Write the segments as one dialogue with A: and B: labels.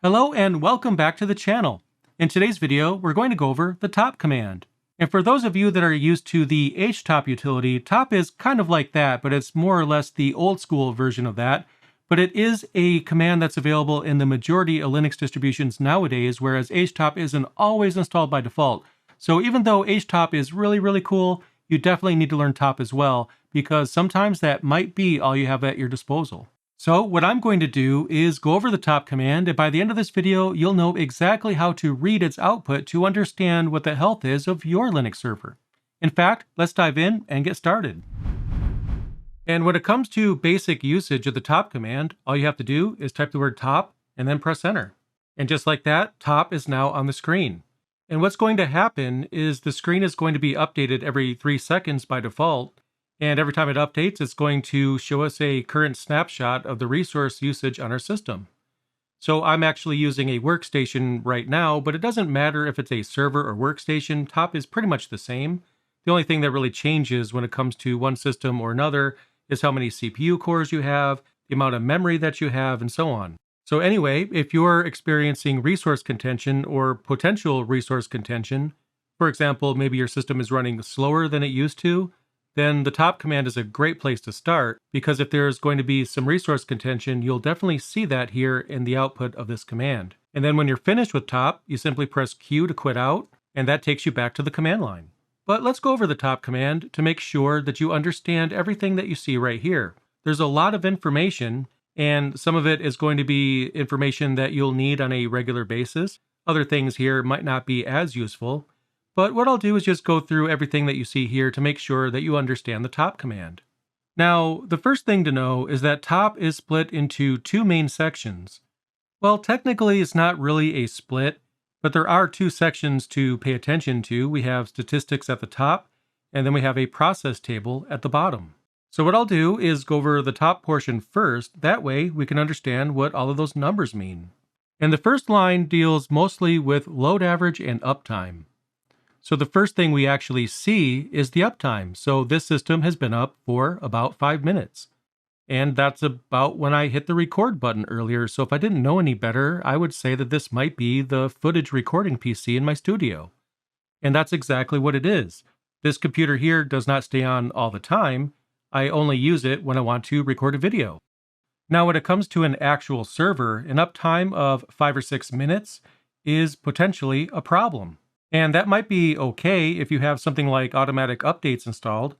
A: Hello and welcome back to the channel. In today's video, we're going to go over the top command. And for those of you that are used to the htop utility, top is kind of like that, but it's more or less the old school version of that. But it is a command that's available in the majority of Linux distributions nowadays, whereas htop isn't always installed by default. So even though htop is really cool, you definitely need to learn top as well, because sometimes that might be all you have at your disposal. So what I'm going to do is go over the top command, and by the end of this video, you'll know exactly how to read its output to understand what the health is of your Linux server. In fact, let's dive in and get started. And when it comes to basic usage of the top command, all you have to do is type the word top and then press enter. And just like that, top is now on the screen. And what's going to happen is the screen is going to be updated every 3 seconds by default. And every time it updates, it's going to show us a current snapshot of the resource usage on our system. So I'm actually using a workstation right now, but it doesn't matter if it's a server or workstation. Top is pretty much the same. The only thing that really changes when it comes to one system or another is how many CPU cores you have, the amount of memory that you have, and so on. So anyway, if you're experiencing resource contention or potential resource contention, for example, maybe your system is running slower than it used to, then the top command is a great place to start, because if there's going to be some resource contention, you'll definitely see that here in the output of this command. And then when you're finished with top, you simply press Q to quit out, and that takes you back to the command line. But let's go over the top command to make sure that you understand everything that you see right here. There's a lot of information, and some of it is going to be information that you'll need on a regular basis. Other things here might not be as useful. But what I'll do is just go through everything that you see here to make sure that you understand the top command. Now, the first thing to know is that top is split into two main sections. Well, technically it's not really a split, but there are two sections to pay attention to. We have statistics at the top, and then we have a process table at the bottom. So what I'll do is go over the top portion first. That way we can understand what all of those numbers mean. And the first line deals mostly with load average and uptime. So the first thing we actually see is the uptime. So this system has been up for about 5 minutes. And that's about when I hit the record button earlier. So if I didn't know any better, I would say that this might be the footage recording PC in my studio. And that's exactly what it is. This computer here does not stay on all the time. I only use it when I want to record a video. Now when it comes to an actual server, an uptime of 5 or 6 minutes is potentially a problem. And that might be okay if you have something like automatic updates installed,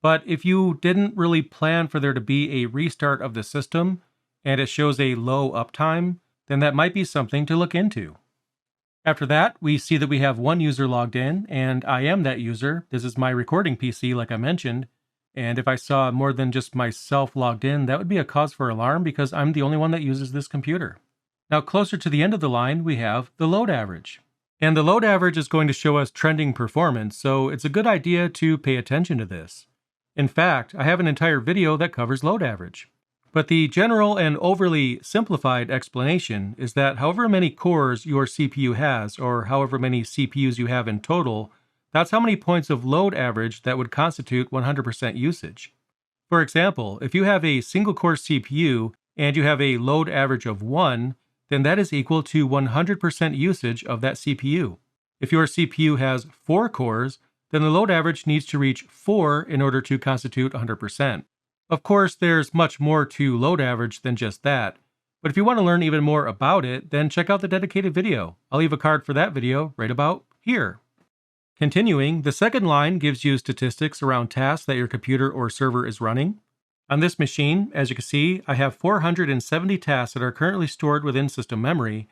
A: but if you didn't really plan for there to be a restart of the system and it shows a low uptime, then that might be something to look into. After that, we see that we have one user logged in, and I am that user. This is my recording PC, like I mentioned, and if I saw more than just myself logged in, that would be a cause for alarm because I'm the only one that uses this computer. Now, closer to the end of the line, we have the load average. And the load average is going to show us trending performance, so it's a good idea to pay attention to this. In fact, I have an entire video that covers load average. But the general and overly simplified explanation is that however many cores your CPU has, or however many CPUs you have in total, that's how many points of load average that would constitute 100% usage. For example, if you have a single core CPU and you have a load average of 1, then that is equal to 100% usage of that CPU. If your CPU has 4 cores, then the load average needs to reach 4 in order to constitute 100%. Of course, there's much more to load average than just that, but if you want to learn even more about it, then check out the dedicated video. I'll leave a card for that video right about here. Continuing, the second line gives you statistics around tasks that your computer or server is running. On this machine, as you can see, I have 470 tasks that are currently stored within system memory,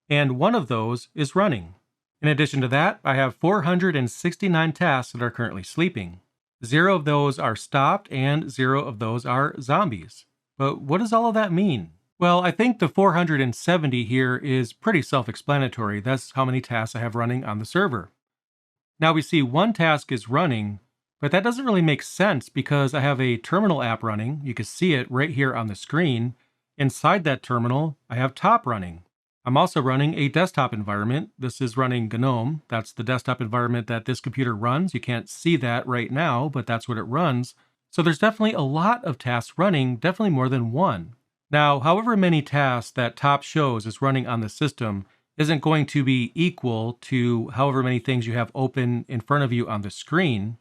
A: and one of those is running. In addition to that, I have 469 tasks that are currently sleeping. 0 of those are stopped, and 0 of those are zombies. But what does all of that mean? Well, I think the 470 here is pretty self-explanatory. That's how many tasks I have running on the server. Now we see one task is running, but that doesn't really make sense because I have a terminal app running. You can see it right here on the screen. Inside that terminal, I have top running. I'm also running a desktop environment. This is running GNOME. That's the desktop environment that this computer runs. You can't see that right now, but that's what it runs. So there's definitely a lot of tasks running, definitely more than one. Now, however many tasks that top shows is running on the system isn't going to be equal to however many things you have open in front of you on the screen.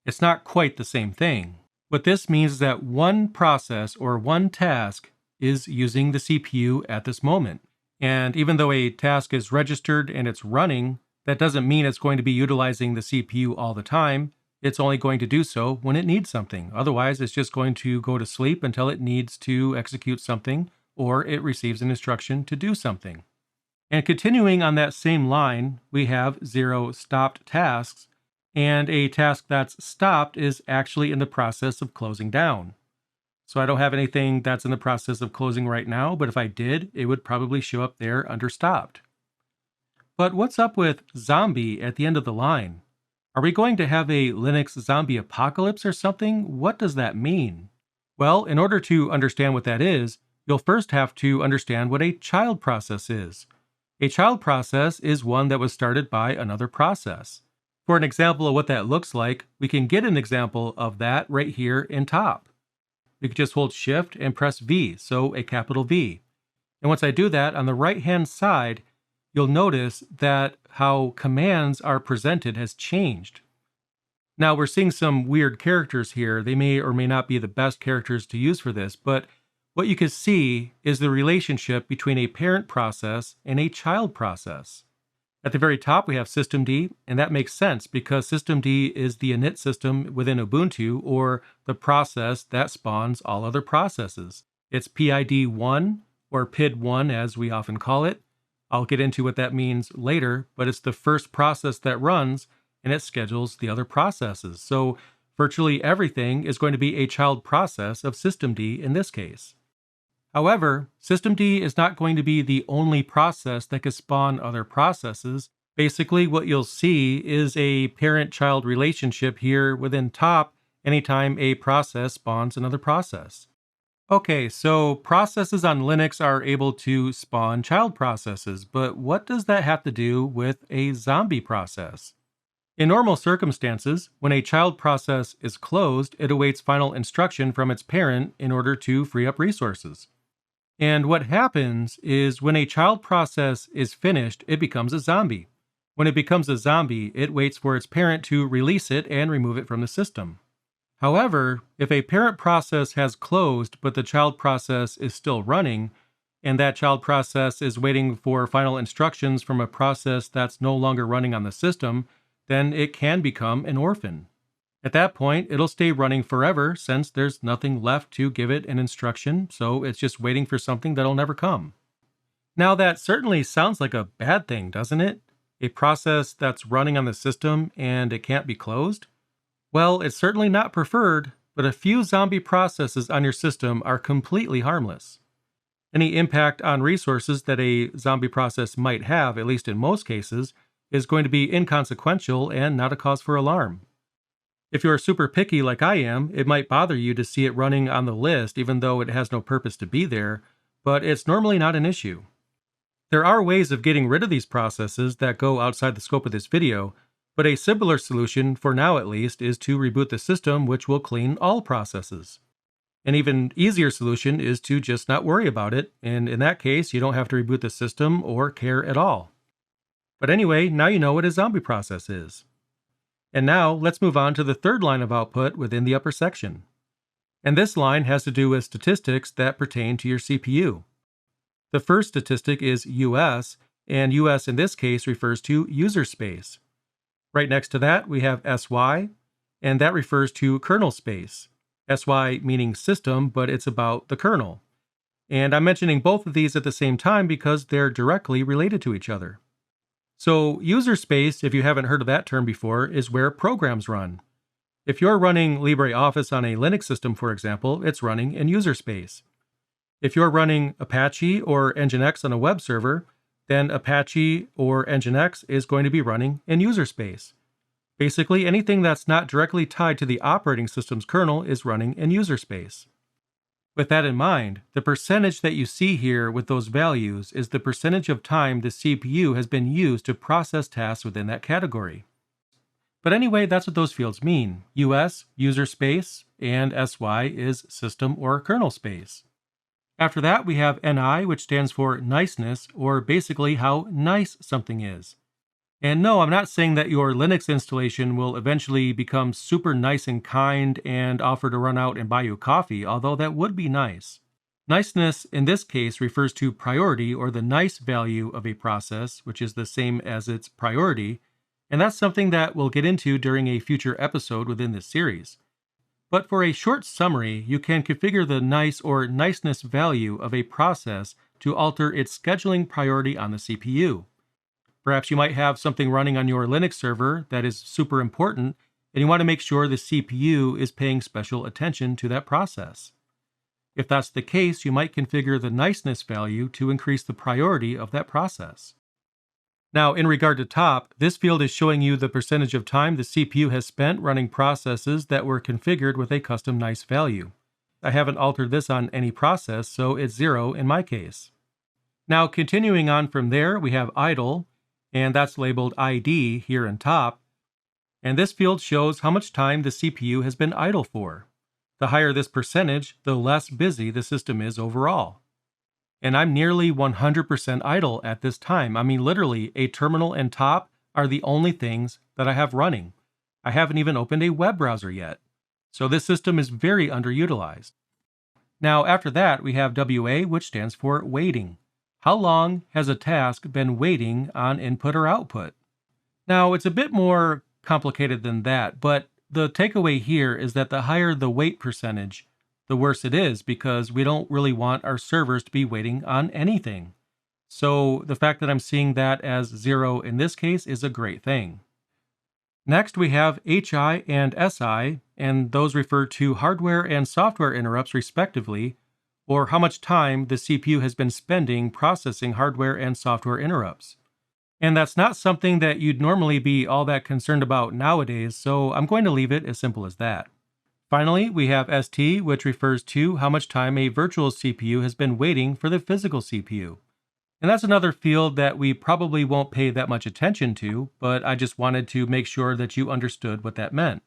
A: It's not quite the same thing. What this means is that one process or one task is using the CPU at this moment. And even though a task is registered and it's running, that doesn't mean it's going to be utilizing the CPU all the time. It's only going to do so when it needs something. Otherwise, it's just going to go to sleep until it needs to execute something or it receives an instruction to do something. And continuing on that same line, we have 0 stopped tasks, and a task that's stopped is actually in the process of closing down. So I don't have anything that's in the process of closing right now, but if I did, it would probably show up there under stopped. But what's up with zombie at the end of the line? Are we going to have a Linux zombie apocalypse or something? What does that mean? Well, in order to understand what that is, you'll first have to understand what a child process is. A child process is one that was started by another process. For an example of what that looks like, we can get an example of that right here in top. We could just hold Shift and press V, so a capital V. And once I do that, on the right-hand side, you'll notice that how commands are presented has changed. Now we're seeing some weird characters here. They may or may not be the best characters to use for this, but what you can see is the relationship between a parent process and a child process. At the very top, we have systemd, and that makes sense because systemd is the init system within Ubuntu, or the process that spawns all other processes. It's PID1, or PID1 as we often call it. I'll get into what that means later, but it's the first process that runs, and it schedules the other processes. So virtually everything is going to be a child process of systemd in this case. However, systemd is not going to be the only process that could spawn other processes. Basically, what you'll see is a parent-child relationship here within top anytime a process spawns another process. Okay, so processes on Linux are able to spawn child processes, but what does that have to do with a zombie process? In normal circumstances, when a child process is closed, it awaits final instruction from its parent in order to free up resources. And what happens is when a child process is finished, it becomes a zombie. When it becomes a zombie, it waits for its parent to release it and remove it from the system. However, if a parent process has closed but the child process is still running, and that child process is waiting for final instructions from a process that's no longer running on the system, then it can become an orphan. At that point, it'll stay running forever since there's nothing left to give it an instruction, so it's just waiting for something that'll never come. Now that certainly sounds like a bad thing, doesn't it? A process that's running on the system and it can't be closed? Well, it's certainly not preferred, but a few zombie processes on your system are completely harmless. Any impact on resources that a zombie process might have, at least in most cases, is going to be inconsequential and not a cause for alarm. If you're super picky like I am, it might bother you to see it running on the list even though it has no purpose to be there, but it's normally not an issue. There are ways of getting rid of these processes that go outside the scope of this video, but a simpler solution, for now at least, is to reboot the system, which will clean all processes. An even easier solution is to just not worry about it, and in that case, you don't have to reboot the system or care at all. But anyway, now you know what a zombie process is. And now let's move on to the third line of output within the upper section. And this line has to do with statistics that pertain to your CPU. The first statistic is US, and US in this case refers to user space. Right next to that, we have SY, and that refers to kernel space. SY meaning system, but it's about the kernel. And I'm mentioning both of these at the same time because they're directly related to each other. So user space, if you haven't heard of that term before, is where programs run. If you're running LibreOffice on a Linux system, for example, it's running in user space. If you're running Apache or Nginx on a web server, then Apache or Nginx is going to be running in user space. Basically, anything that's not directly tied to the operating system's kernel is running in user space. With that in mind, the percentage that you see here with those values is the percentage of time the CPU has been used to process tasks within that category. But anyway, that's what those fields mean. US, user space, and SY is system or kernel space. After that, we have NI, which stands for niceness, or basically how nice something is. And no, I'm not saying that your Linux installation will eventually become super nice and kind and offer to run out and buy you coffee, although that would be nice. Niceness in this case refers to priority or the nice value of a process, which is the same as its priority, and that's something that we'll get into during a future episode within this series. But for a short summary, you can configure the nice or niceness value of a process to alter its scheduling priority on the CPU. Perhaps you might have something running on your Linux server that is super important, and you want to make sure the CPU is paying special attention to that process. If that's the case, you might configure the niceness value to increase the priority of that process. Now, in regard to top, this field is showing you the percentage of time the CPU has spent running processes that were configured with a custom nice value. I haven't altered this on any process, so it's 0 in my case. Now, continuing on from there, we have idle, and that's labeled ID here in top, and this field shows how much time the CPU has been idle for. The higher this percentage, the less busy the system is overall. And I'm nearly 100% idle at this time. I mean, literally, a terminal and top are the only things that I have running. I haven't even opened a web browser yet. So this system is very underutilized. Now, after that, we have WA, which stands for waiting. How long has a task been waiting on input or output? Now, it's a bit more complicated than that, but the takeaway here is that the higher the wait percentage, the worse it is, because we don't really want our servers to be waiting on anything. So the fact that I'm seeing that as 0 in this case is a great thing. Next, we have HI and SI, and those refer to hardware and software interrupts respectively, or how much time the CPU has been spending processing hardware and software interrupts. And that's not something that you'd normally be all that concerned about nowadays, so I'm going to leave it as simple as that. Finally, we have ST, which refers to how much time a virtual CPU has been waiting for the physical CPU. And that's another field that we probably won't pay that much attention to, but I just wanted to make sure that you understood what that meant.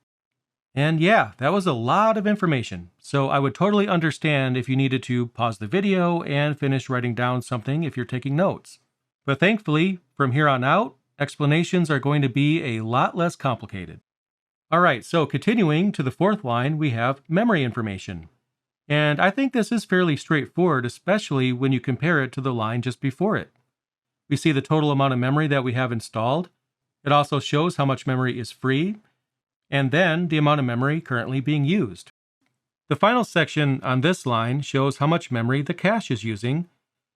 A: And yeah, that was a lot of information, so I would totally understand if you needed to pause the video and finish writing down something if you're taking notes. But thankfully, from here on out, explanations are going to be a lot less complicated. Alright, so continuing to the fourth line, we have memory information. And I think this is fairly straightforward, especially when you compare it to the line just before it. We see the total amount of memory that we have installed. It also shows how much memory is free, and then the amount of memory currently being used. The final section on this line shows how much memory the cache is using,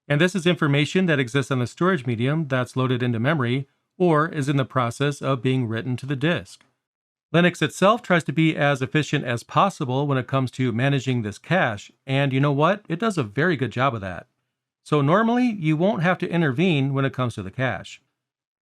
A: and this is information that exists on the storage medium that's loaded into memory or is in the process of being written to the disk. Linux itself tries to be as efficient as possible when it comes to managing this cache, and you know what? It does a very good job of that. So normally, you won't have to intervene when it comes to the cache.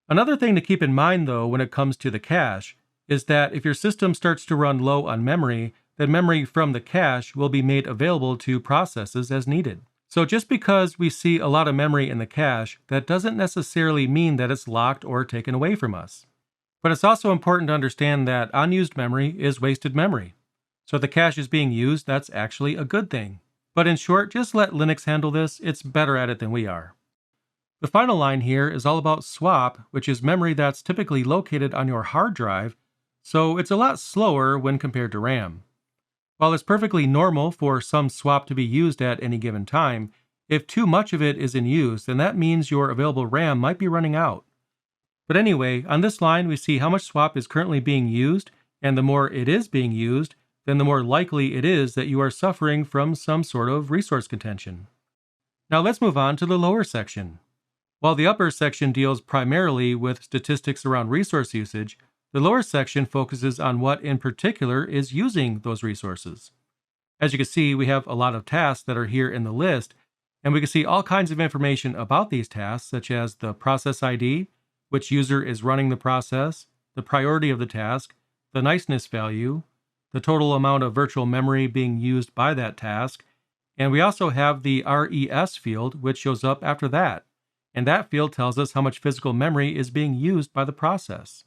A: Another thing to keep in mind though when it comes to the cache is that if your system starts to run low on memory, then memory from the cache will be made available to processes as needed. So just because we see a lot of memory in the cache, that doesn't necessarily mean that it's locked or taken away from us. But it's also important to understand that unused memory is wasted memory. So if the cache is being used, that's actually a good thing. But in short, just let Linux handle this, it's better at it than we are. The final line here is all about swap, which is memory that's typically located on your hard drive, so it's a lot slower when compared to RAM. While it's perfectly normal for some swap to be used at any given time, if too much of it is in use, then that means your available RAM might be running out. But anyway, on this line we see how much swap is currently being used, and the more it is being used, then the more likely it is that you are suffering from some sort of resource contention. Now let's move on to the lower section. While the upper section deals primarily with statistics around resource usage, the lower section focuses on what in particular is using those resources. As you can see, we have a lot of tasks that are here in the list, and we can see all kinds of information about these tasks, such as the process ID, which user is running the process, the priority of the task, the niceness value, the total amount of virtual memory being used by that task, and we also have the RES field, which shows up after that, and that field tells us how much physical memory is being used by the process.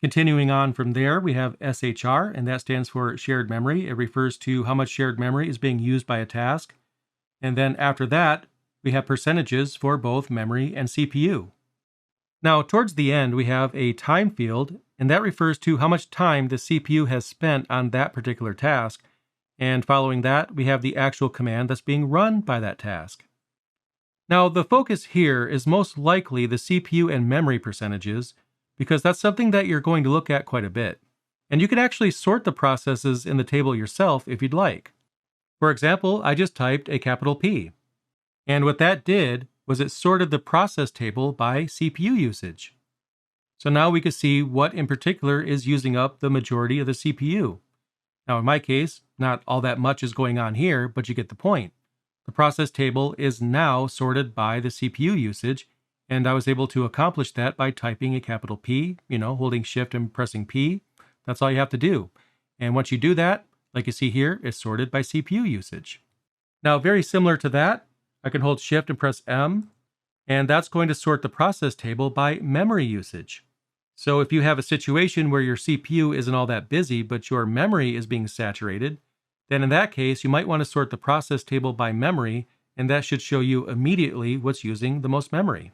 A: Continuing on from there, we have SHR, and that stands for shared memory. It refers to how much shared memory is being used by a task. And then after that, we have percentages for both memory and CPU. Now, towards the end, we have a time field, and that refers to how much time the CPU has spent on that particular task. And following that, we have the actual command that's being run by that task. Now, the focus here is most likely the CPU and memory percentages, because that's something that you're going to look at quite a bit. And you can actually sort the processes in the table yourself if you'd like. For example, I just typed a capital P. And what that did was it sorted the process table by CPU usage. So now we can see what in particular is using up the majority of the CPU. Now in my case, not all that much is going on here, but you get the point. The process table is now sorted by the CPU usage, and I was able to accomplish that by typing a capital P, holding Shift and pressing P. That's all you have to do. And once you do that, like you see here, it's sorted by CPU usage. Now, very similar to that, I can hold Shift and press M, and that's going to sort the process table by memory usage. So if you have a situation where your CPU isn't all that busy, but your memory is being saturated, then in that case, you might want to sort the process table by memory, and that should show you immediately what's using the most memory.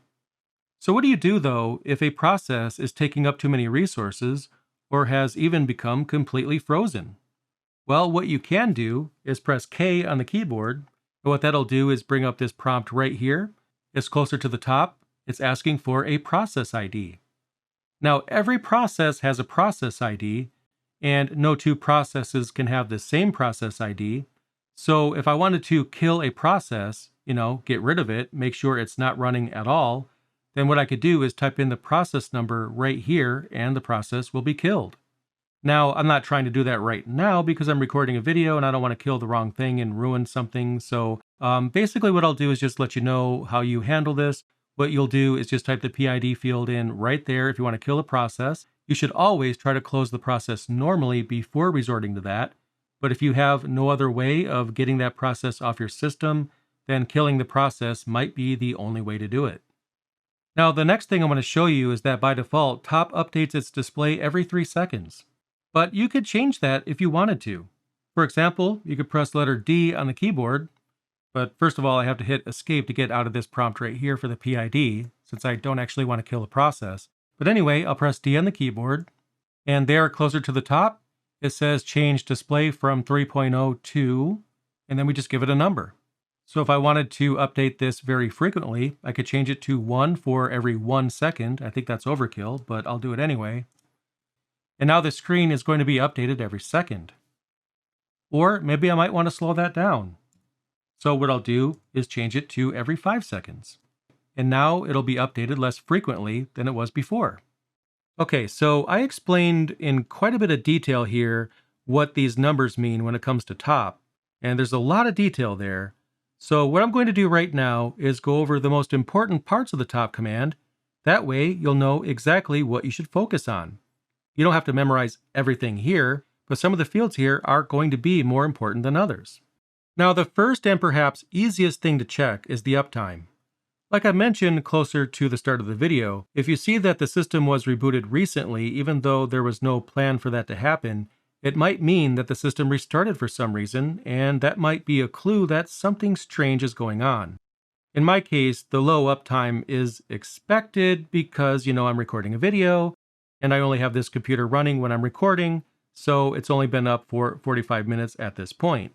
A: So what do you do, though, if a process is taking up too many resources, or has even become completely frozen? Well, what you can do is press K on the keyboard, and what that'll do is bring up this prompt right here. It's closer to the top. It's asking for a process ID. Now, every process has a process ID, and no two processes can have the same process ID. So if I wanted to kill a process, get rid of it, make sure it's not running at all, then what I could do is type in the process number right here, and the process will be killed. Now, I'm not trying to do that right now because I'm recording a video and I don't want to kill the wrong thing and ruin something. So basically what I'll do is just let you know how you handle this. What you'll do is just type the PID field in right there if you want to kill a process. You should always try to close the process normally before resorting to that. But if you have no other way of getting that process off your system, then killing the process might be the only way to do it. Now, the next thing I want to show you is that by default, Top updates its display every 3 seconds. But you could change that if you wanted to. For example, you could press letter D on the keyboard, but first of all, I have to hit escape to get out of this prompt right here for the PID, since I don't actually want to kill the process. But anyway, I'll press D on the keyboard, and there closer to the top, it says change display from 3.0 to, and then we just give it a number. So if I wanted to update this very frequently, I could change it to 1 for every 1 second. I think that's overkill, but I'll do it anyway. And now the screen is going to be updated every second. Or maybe I might want to slow that down. So what I'll do is change it to every 5 seconds. And now it'll be updated less frequently than it was before. Okay, so I explained in quite a bit of detail here what these numbers mean when it comes to top. And there's a lot of detail there. So what I'm going to do right now is go over the most important parts of the top command. That way you'll know exactly what you should focus on. You don't have to memorize everything here, but some of the fields here are going to be more important than others. Now, the first and perhaps easiest thing to check is the uptime. Like I mentioned closer to the start of the video, if you see that the system was rebooted recently, even though there was no plan for that to happen, it might mean that the system restarted for some reason, and that might be a clue that something strange is going on. In my case, the low uptime is expected because, I'm recording a video, and I only have this computer running when I'm recording, so it's only been up for 45 minutes at this point.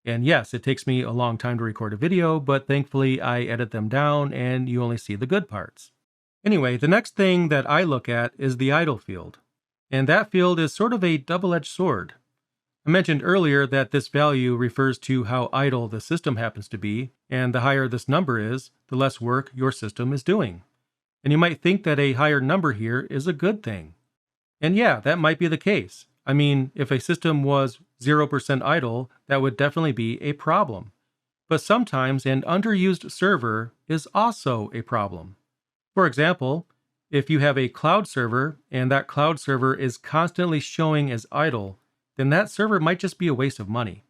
A: And yes, it takes me a long time to record a video, but thankfully I edit them down and you only see the good parts. Anyway, the next thing that I look at is the idle field. And that field is sort of a double-edged sword. I mentioned earlier that this value refers to how idle the system happens to be, and the higher this number is, the less work your system is doing. And you might think that a higher number here is a good thing. And yeah, that might be the case. I mean, if a system was 0% idle, that would definitely be a problem. But sometimes an underused server is also a problem. For example, if you have a cloud server and that cloud server is constantly showing as idle, then that server might just be a waste of money.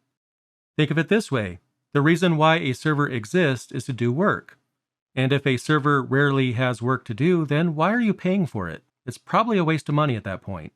A: Think of it this way. The reason why a server exists is to do work. And if a server rarely has work to do, then why are you paying for it? It's probably a waste of money at that point.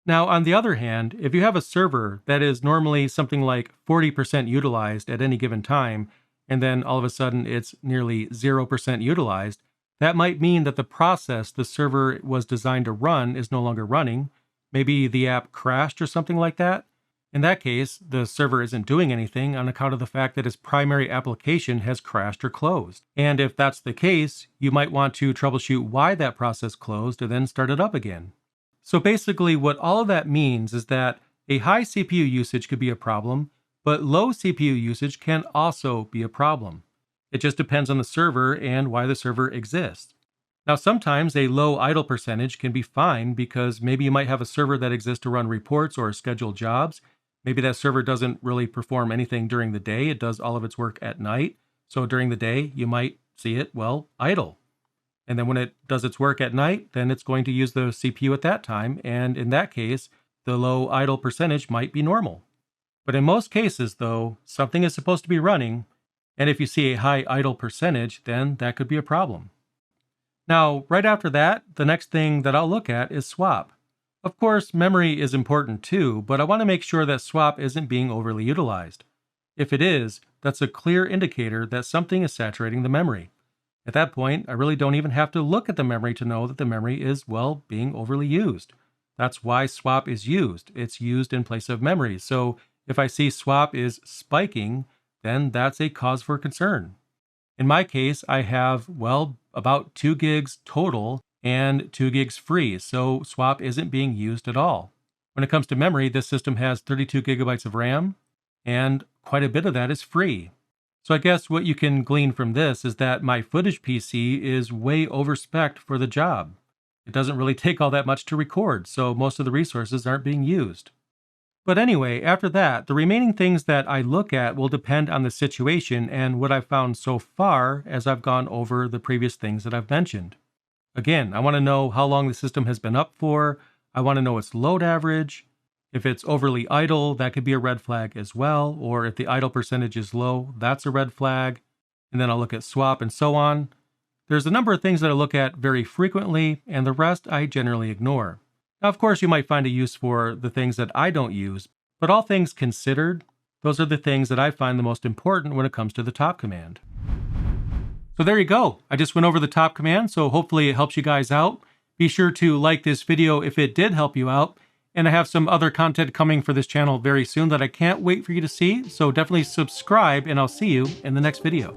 A: Now, on the other hand, if you have a server that is normally something like 40% utilized at any given time, and then all of a sudden it's nearly 0% utilized, that might mean that the process the server was designed to run is no longer running. Maybe the app crashed or something like that. In that case, the server isn't doing anything on account of the fact that its primary application has crashed or closed. And if that's the case, you might want to troubleshoot why that process closed and then start it up again. So basically, what all of that means is that a high CPU usage could be a problem, but low CPU usage can also be a problem. It just depends on the server and why the server exists. Now, sometimes a low idle percentage can be fine because maybe you might have a server that exists to run reports or schedule jobs. Maybe that server doesn't really perform anything during the day. It does all of its work at night. So during the day, you might see it, idle. And then when it does its work at night, then it's going to use the CPU at that time. And in that case, the low idle percentage might be normal. But in most cases, though, something is supposed to be running. And if you see a high idle percentage, then that could be a problem. Now, right after that, the next thing that I'll look at is swap. Of course, memory is important too, but I want to make sure that swap isn't being overly utilized. If it is, that's a clear indicator that something is saturating the memory. At that point, I really don't even have to look at the memory to know that the memory is, being overly used. That's why swap is used. It's used in place of memory. So if I see swap is spiking, then that's a cause for concern. In my case, I have, about 2 gigs total and 2 gigs free, so swap isn't being used at all. When it comes to memory, this system has 32 gigabytes of RAM, and quite a bit of that is free. So I guess what you can glean from this is that my footage PC is way overspec'd for the job. It doesn't really take all that much to record, so most of the resources aren't being used. But anyway, after that, the remaining things that I look at will depend on the situation and what I've found so far as I've gone over the previous things that I've mentioned. Again, I want to know how long the system has been up for. I want to know its load average. If it's overly idle, that could be a red flag as well. Or if the idle percentage is low, that's a red flag. And then I'll look at swap and so on. There's a number of things that I look at very frequently, and the rest I generally ignore. Now, of course, you might find a use for the things that I don't use, but all things considered, those are the things that I find the most important when it comes to the top command. So there you go. I just went over the top command, so hopefully it helps you guys out. Be sure to like this video if it did help you out. And I have some other content coming for this channel very soon that I can't wait for you to see. So definitely subscribe, and I'll see you in the next video.